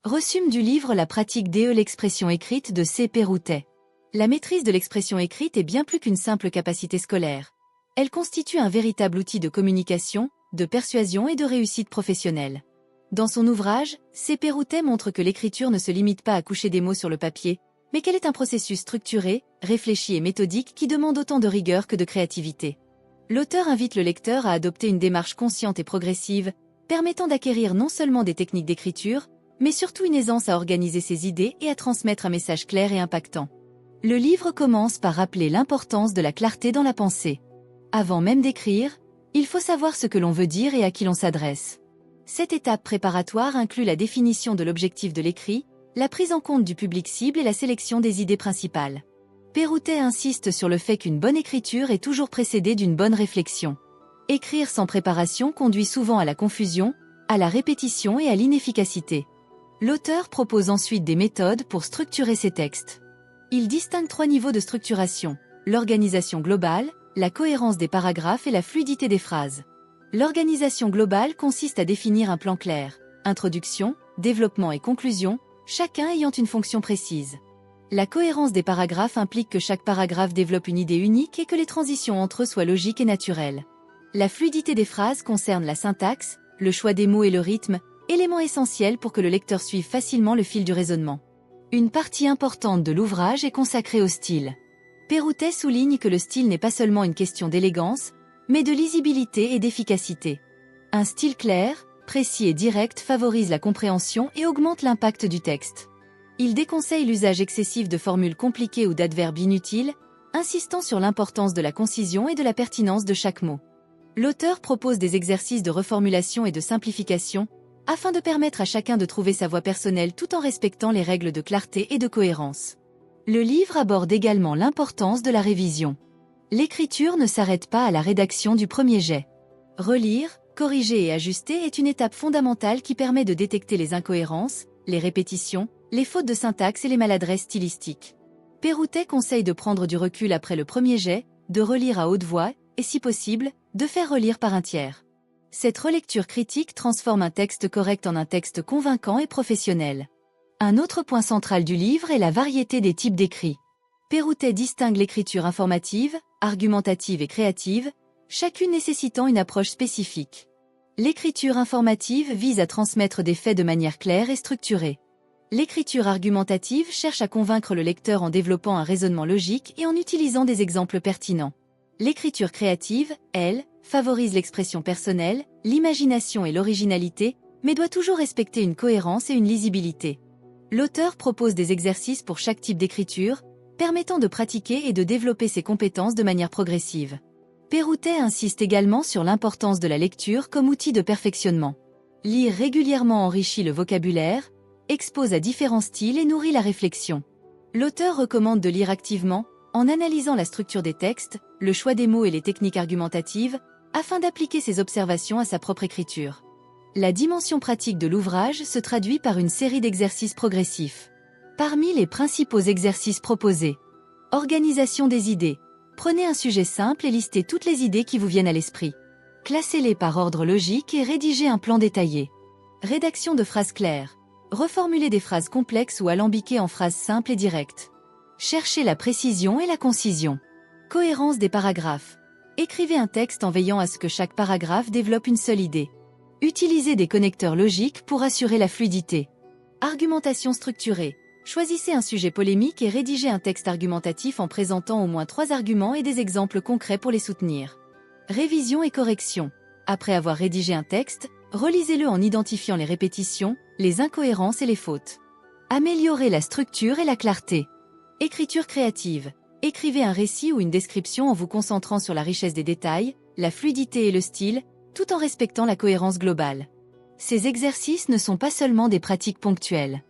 Resume du livre La pratique de l'expression écrite de C. Péroutet. La maîtrise de l'expression écrite est bien plus qu'une simple capacité scolaire. Elle constitue un véritable outil de communication, de persuasion et de réussite professionnelle. Dans son ouvrage, C. Péroutet montre que l'écriture ne se limite pas à coucher des mots sur le papier, mais qu'elle est un processus structuré, réfléchi et méthodique qui demande autant de rigueur que de créativité. L'auteur invite le lecteur à adopter une démarche consciente et progressive, permettant d'acquérir non seulement des techniques d'écriture, mais surtout une aisance à organiser ses idées et à transmettre un message clair et impactant. Le livre commence par rappeler l'importance de la clarté dans la pensée. Avant même d'écrire, il faut savoir ce que l'on veut dire et à qui l'on s'adresse. Cette étape préparatoire inclut la définition de l'objectif de l'écrit, la prise en compte du public cible et la sélection des idées principales. Péroutet insiste sur le fait qu'une bonne écriture est toujours précédée d'une bonne réflexion. Écrire sans préparation conduit souvent à la confusion, à la répétition et à l'inefficacité. L'auteur propose ensuite des méthodes pour structurer ses textes. Il distingue 3 niveaux de structuration: l'organisation globale, la cohérence des paragraphes et la fluidité des phrases. L'organisation globale consiste à définir un plan clair, introduction, développement et conclusion, chacun ayant une fonction précise. La cohérence des paragraphes implique que chaque paragraphe développe une idée unique et que les transitions entre eux soient logiques et naturelles. La fluidité des phrases concerne la syntaxe, le choix des mots et le rythme, éléments essentiels pour que le lecteur suive facilement le fil du raisonnement. Une partie importante de l'ouvrage est consacrée au style. Péroutet souligne que le style n'est pas seulement une question d'élégance, mais de lisibilité et d'efficacité. Un style clair, précis et direct favorise la compréhension et augmente l'impact du texte. Il déconseille l'usage excessif de formules compliquées ou d'adverbes inutiles, insistant sur l'importance de la concision et de la pertinence de chaque mot. L'auteur propose des exercices de reformulation et de simplification, afin de permettre à chacun de trouver sa voix personnelle tout en respectant les règles de clarté et de cohérence. Le livre aborde également l'importance de la révision. L'écriture ne s'arrête pas à la rédaction du premier jet. Relire, corriger et ajuster est une étape fondamentale qui permet de détecter les incohérences, les répétitions, les fautes de syntaxe et les maladresses stylistiques. Péroutet conseille de prendre du recul après le premier jet, de relire à haute voix, et si possible, de faire relire par un tiers. Cette relecture critique transforme un texte correct en un texte convaincant et professionnel. Un autre point central du livre est la variété des types d'écrits. Péroutet distingue l'écriture informative, argumentative et créative, chacune nécessitant une approche spécifique. L'écriture informative vise à transmettre des faits de manière claire et structurée. L'écriture argumentative cherche à convaincre le lecteur en développant un raisonnement logique et en utilisant des exemples pertinents. L'écriture créative, elle, favorise l'expression personnelle, l'imagination et l'originalité, mais doit toujours respecter une cohérence et une lisibilité. L'auteur propose des exercices pour chaque type d'écriture, permettant de pratiquer et de développer ses compétences de manière progressive. Péroutet insiste également sur l'importance de la lecture comme outil de perfectionnement. Lire régulièrement enrichit le vocabulaire, expose à différents styles et nourrit la réflexion. L'auteur recommande de lire activement, en analysant la structure des textes, le choix des mots et les techniques argumentatives, afin d'appliquer ses observations à sa propre écriture. La dimension pratique de l'ouvrage se traduit par une série d'exercices progressifs. Parmi les principaux exercices proposés: organisation des idées. Prenez un sujet simple et listez toutes les idées qui vous viennent à l'esprit. Classez-les par ordre logique et rédigez un plan détaillé. Rédaction de phrases claires. Reformulez des phrases complexes ou alambiquées en phrases simples et directes. Cherchez la précision et la concision. Cohérence des paragraphes. Écrivez un texte en veillant à ce que chaque paragraphe développe une seule idée. Utilisez des connecteurs logiques pour assurer la fluidité. Argumentation structurée. Choisissez un sujet polémique et rédigez un texte argumentatif en présentant au moins 3 arguments et des exemples concrets pour les soutenir. Révision et correction. Après avoir rédigé un texte, relisez-le en identifiant les répétitions, les incohérences et les fautes. Améliorez la structure et la clarté. Écriture créative. Écrivez un récit ou une description en vous concentrant sur la richesse des détails, la fluidité et le style, tout en respectant la cohérence globale. Ces exercices ne sont pas seulement des pratiques ponctuelles.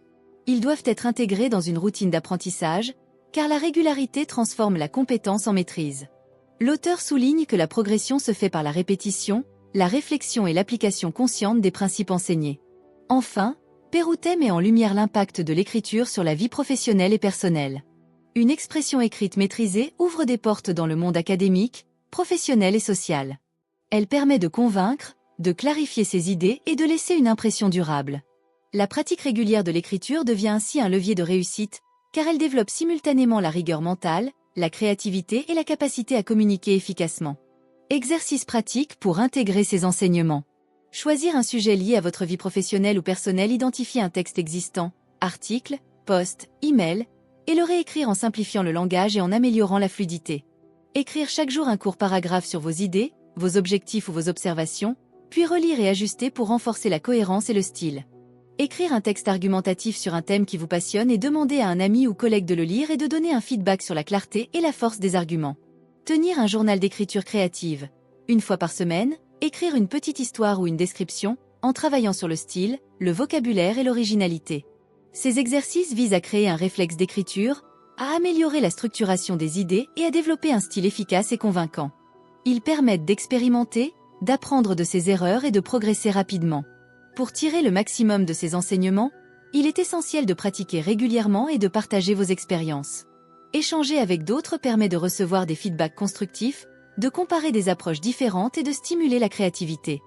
Ils doivent être intégrés dans une routine d'apprentissage, car la régularité transforme la compétence en maîtrise. L'auteur souligne que la progression se fait par la répétition, la réflexion et l'application consciente des principes enseignés. Enfin, Péroutet met en lumière l'impact de l'écriture sur la vie professionnelle et personnelle. Une expression écrite maîtrisée ouvre des portes dans le monde académique, professionnel et social. Elle permet de convaincre, de clarifier ses idées et de laisser une impression durable. La pratique régulière de l'écriture devient ainsi un levier de réussite, car elle développe simultanément la rigueur mentale, la créativité et la capacité à communiquer efficacement. Exercice pratique pour intégrer ces enseignements. Choisir un sujet lié à votre vie professionnelle ou personnelle, identifier un texte existant, article, post, email, et le réécrire en simplifiant le langage et en améliorant la fluidité. Écrire chaque jour un court paragraphe sur vos idées, vos objectifs ou vos observations, puis relire et ajuster pour renforcer la cohérence et le style. Écrire un texte argumentatif sur un thème qui vous passionne et demander à un ami ou collègue de le lire et de donner un feedback sur la clarté et la force des arguments. Tenir un journal d'écriture créative. Une fois par semaine, écrire une petite histoire ou une description, en travaillant sur le style, le vocabulaire et l'originalité. Ces exercices visent à créer un réflexe d'écriture, à améliorer la structuration des idées et à développer un style efficace et convaincant. Ils permettent d'expérimenter, d'apprendre de ses erreurs et de progresser rapidement. Pour tirer le maximum de ces enseignements, il est essentiel de pratiquer régulièrement et de partager vos expériences. Échanger avec d'autres permet de recevoir des feedbacks constructifs, de comparer des approches différentes et de stimuler la créativité.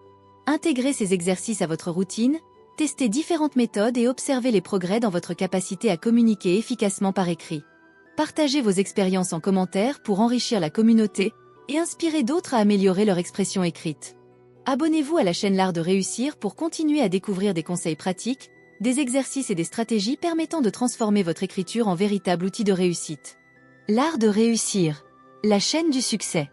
Intégrer ces exercices à votre routine, tester différentes méthodes et observer les progrès dans votre capacité à communiquer efficacement par écrit. Partagez vos expériences en commentaire pour enrichir la communauté et inspirer d'autres à améliorer leur expression écrite. Abonnez-vous à la chaîne L'Art de Réussir pour continuer à découvrir des conseils pratiques, des exercices et des stratégies permettant de transformer votre écriture en véritable outil de réussite. L'Art de Réussir, la chaîne du succès.